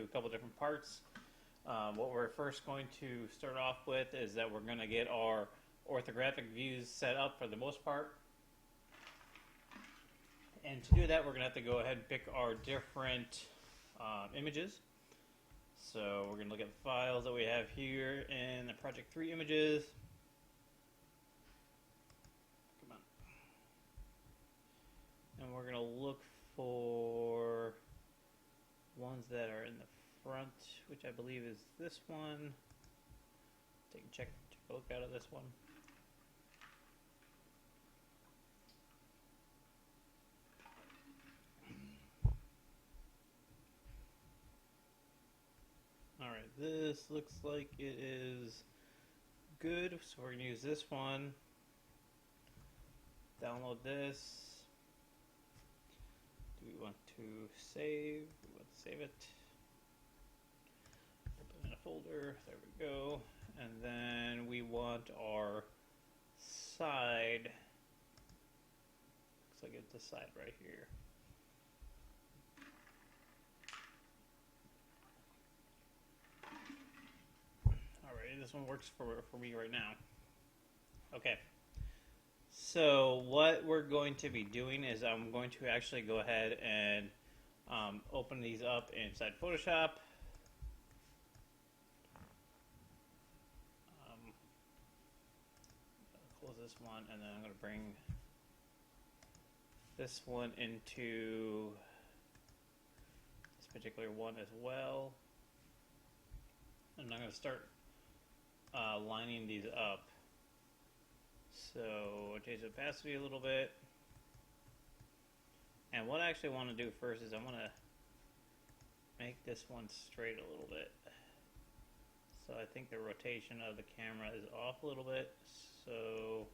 into a couple different parts. What we're first going to start off with is that we're going to get our orthographic views set up for the most part. And to do that, we're going to have to go ahead and pick our different images. So we're going to look at the files that we have here in the Project 3 images. Come on. And we're going to look for ones that are in the front, which I believe is this one. Check a look out of this one. Alright, this looks like it is good, so we're going to use this one. Download this. Do we want to save? We want to save it. Open in a folder. There we go. And then we want our side. Looks like it's the side right here. Alright, this one works for me right now. Okay. So what we're going to be doing is I'm going to actually go ahead and open these up inside Photoshop. Close this one, and then I'm going to bring this one into this particular one as well. And I'm going to start lining these up. So change the opacity a little bit. And what I actually want to do first is I want to make this one straight a little bit. So I think the rotation of the camera is off a little bit. So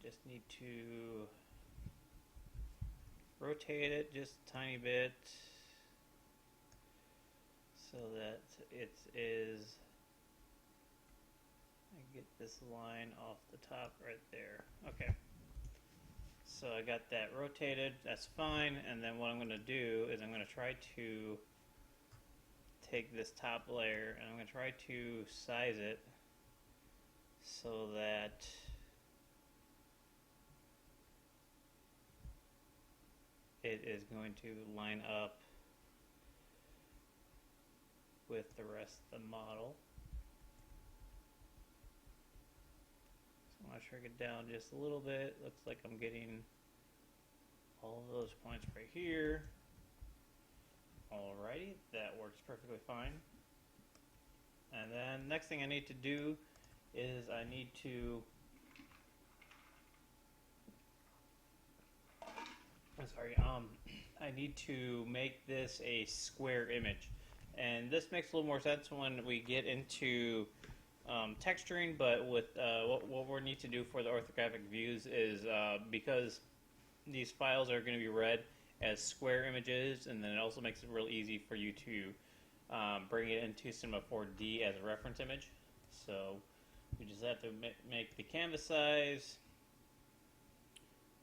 just need to rotate it just a tiny bit so that it is, I get this line off the top right there. Okay. So I got that rotated, that's fine, and then what I'm going to do is I'm going to try to take this top layer and I'm going to try to size it so that it is going to line up with the rest of the model. So I'm going to shrink it down just a little bit. Looks like I'm getting all of those points right here. Alrighty, that works perfectly fine. And then next thing I need to do is I need to I need to make this a square image. And this makes a little more sense when we get into texturing, but with what we need to do for the orthographic views is because these files are going to be read as square images, and then it also makes it real easy for you to bring it into Cinema 4D as a reference image. So we just have to make the canvas size,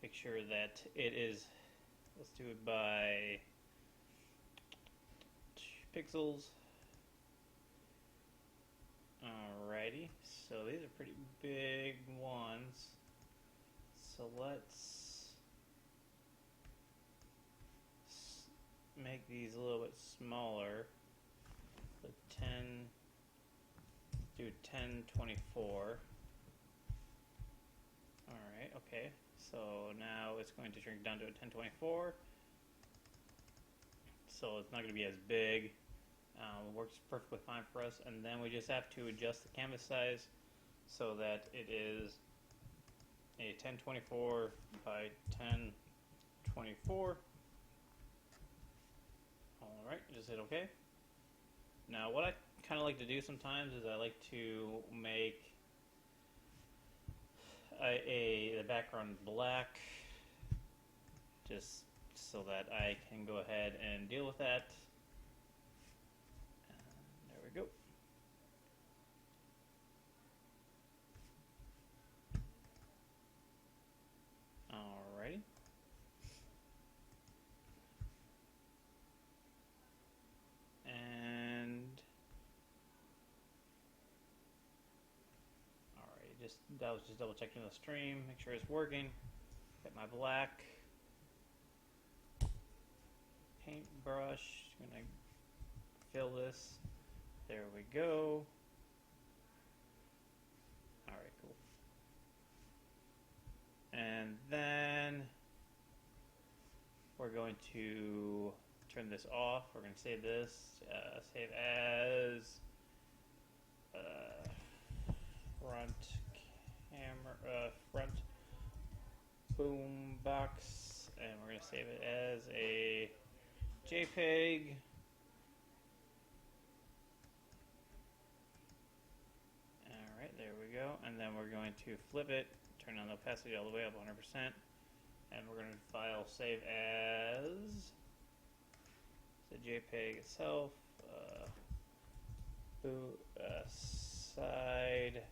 make sure that it is, let's do it by pixels. Alrighty, so these are pretty big ones. So let's make these a little bit smaller. So 10, do 1024. Alright, okay. So now it's going to shrink down to a 1024. So it's not going to be as big. Works perfectly fine for us. And then we just have to adjust the canvas size so that it is a 1024 by 1024. Alright, just hit OK. Now what I kind of like to do sometimes is I like to make the background black, just so that I can go ahead and deal with that. And there we go. Alrighty. And I was just double checking the stream, make sure it's working. Get my black paintbrush. I'm gonna fill this. There we go. All right, cool. And then we're going to turn this off. We're going to save this. Save as front camera, front boombox, and we're going to save it as a JPEG. Alright, there we go. And then we're going to flip it, turn on the opacity all the way up 100%, and we're going to file save as the JPEG itself, side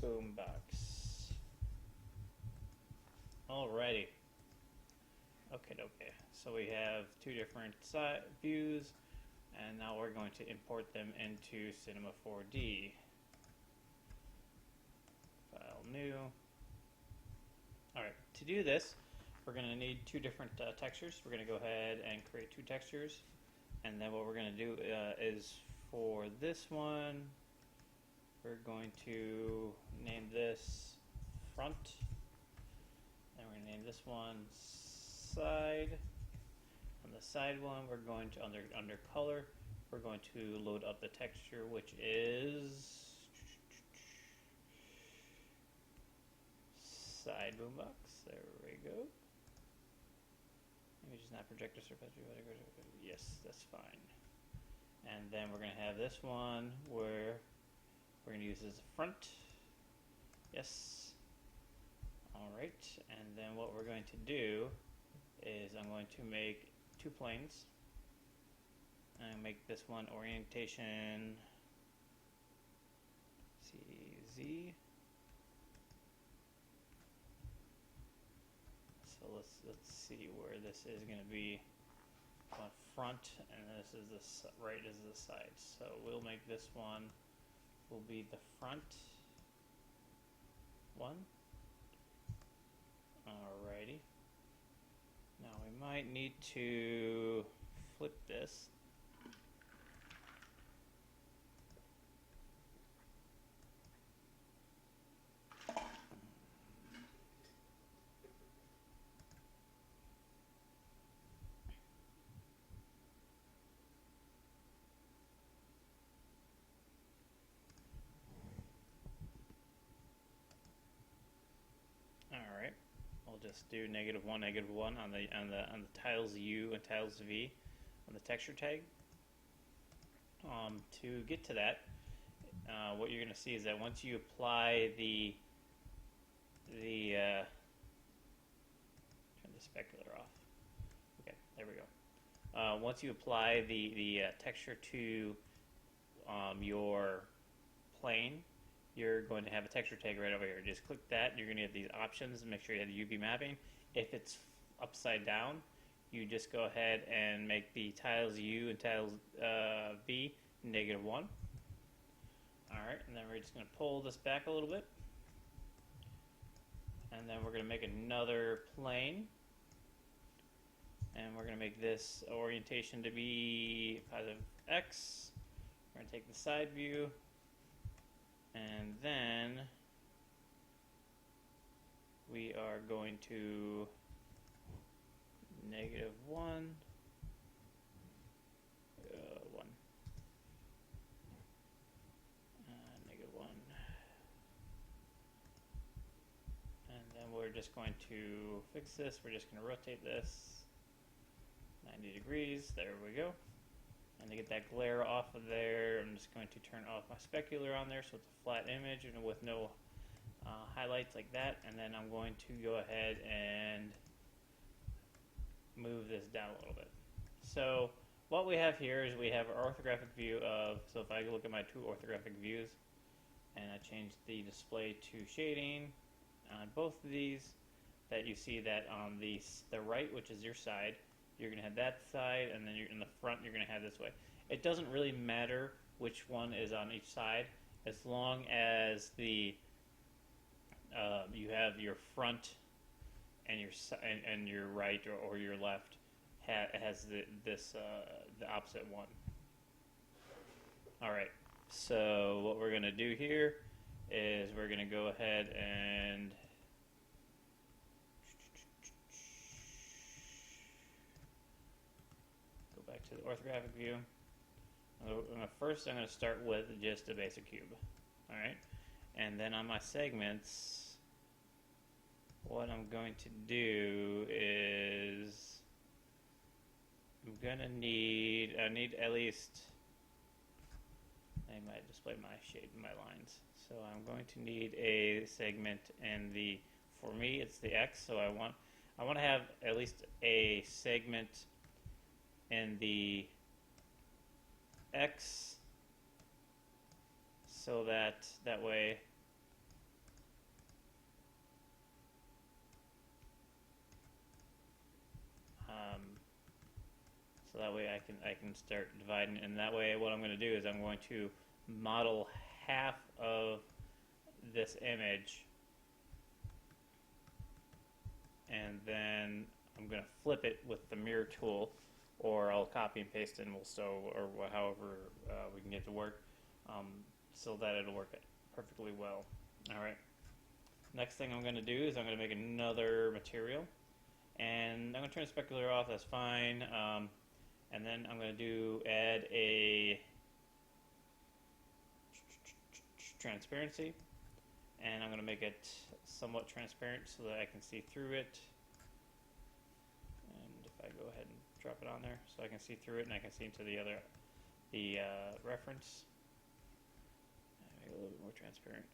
boombox. Alrighty. Okay. So we have two different side views, and now we're going to import them into Cinema 4D. File new. Alright, to do this, we're going to need two different textures. We're going to go ahead and create two textures, and then what we're going to do is for this one, we're going to name this front, and we're going to name this one side. On the side one, we're going to, under color, we're going to load up the texture, which is side boombox. There we go. Maybe just not projector surface. Yes, that's fine. And then we're going to have this one where we're going to use this as a front. Yes. Alright, and then what we're going to do is I'm going to make two planes. And make this one orientation CZ. So let's see where this is going to be on front, and this is the right is the side. So we'll make this one will be the front one. Alrighty. Now we might need to flip this. Alright. We'll just do -1, -1 on the tiles U and tiles V on the texture tag. To get to that, what you're going to see is that once you apply the turn the specular off. Okay, there we go. Once you apply the texture to your plane, you're going to have a texture tag right over here. Just click that. You're going to get these options and make sure you have the UV mapping. If it's upside down, you just go ahead and make the tiles U and tiles V -1. Alright, and then we're just going to pull this back a little bit. And then we're going to make another plane. And we're going to make this orientation to be +X. We're going to take the side view. And then we are going to -1, 1. -1. And then we're just going to fix this. We're just going to rotate this 90 degrees. There we go. And to get that glare off of there, I'm just going to turn off my specular on there so it's a flat image and with no highlights like that. And then I'm going to go ahead and move this down a little bit. So what we have here is we have our orthographic view of, so if I look at my two orthographic views and I change the display to shading on both of these, that you see that on the right, which is your side, you're going to have that side, and then in the front you're going to have this way. It doesn't really matter which one is on each side. as long as the you have your front and your right or your left has the opposite one. All right. So what we're gonna do here is we're gonna go ahead and go back to the orthographic view. First, I'm going to start with just a basic cube. All right, and then on my segments, what I'm going to do is I need at least, I might display my shape and my lines. So I'm going to need a segment in for me it's the X. So I want to have at least a segment in the X, so that way I can start dividing, and that way what I'm going to do is I'm going to model half of this image, and then I'm going to flip it with the mirror tool, or I'll copy and paste in Wilstow, or however we can get it to work, so that it'll work perfectly well. All right. Next thing I'm going to do is I'm going to make another material, and I'm going to turn the specular off. That's fine. And then I'm going to add a transparency, and I'm going to make it somewhat transparent so that I can see through it. And if I go ahead and drop it on there so I can see through it and I can see into the reference, make it a little bit more transparent.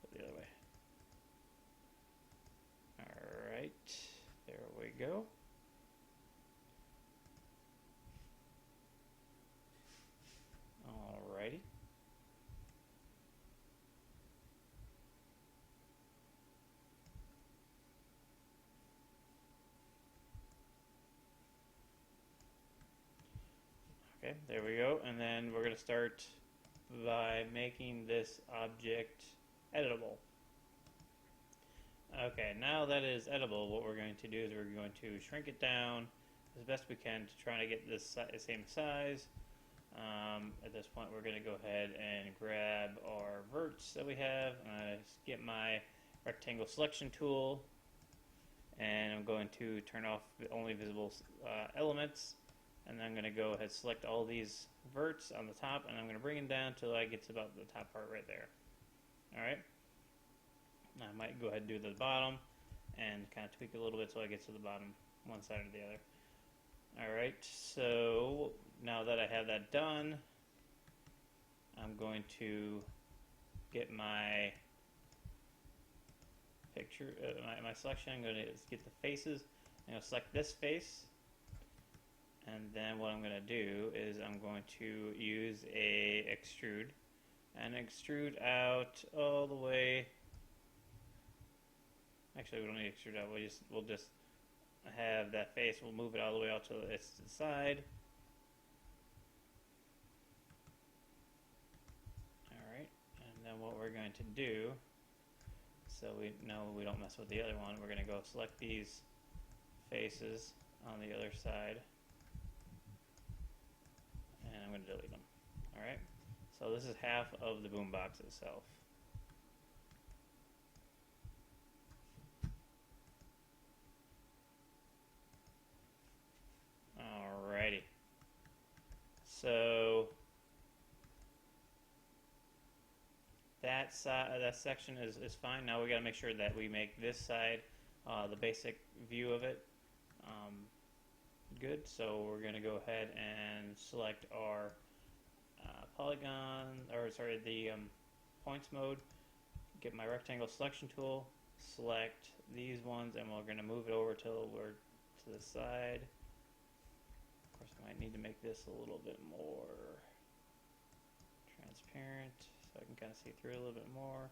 Put it the other way. Alright, there we go. Alrighty. Okay, there we go. And then we're going to start by making this object editable. Okay, now that it is editable, what we're going to do is we're going to shrink it down as best we can to try to get this same size. At this point, we're going to go ahead and grab our verts that we have. Get my rectangle selection tool, and I'm going to turn off the only visible elements. And I'm going to go ahead and select all these verts on the top, and I'm going to bring them down until I get to about the top part right there. Alright. I might go ahead and do the bottom and kind of tweak it a little bit so I get to the bottom one side or the other. Alright, so now that I have that done, I'm going to get my picture, my selection. I'm going to get the faces. I'm going to select this face, and then what I'm going to do is I'm going to use a extrude and extrude out all the way. Actually, we don't need to extrude out. We'll just have that face. We'll move it all the way out to the side. All right, and then what we're going to do, so we know we don't mess with the other one, we're going to go select these faces on the other side, and I'm going to delete them. All right, so this is half of the boombox itself. Alrighty, so that section is fine. Now we got to make sure that we make this side, the basic view of it, good. So we're going to go ahead and select our the points mode, get my rectangle selection tool, select these ones, and we're going to move it over till we're to the side. Of course, I might need to make this a little bit more transparent so I can kind of see through a little bit more.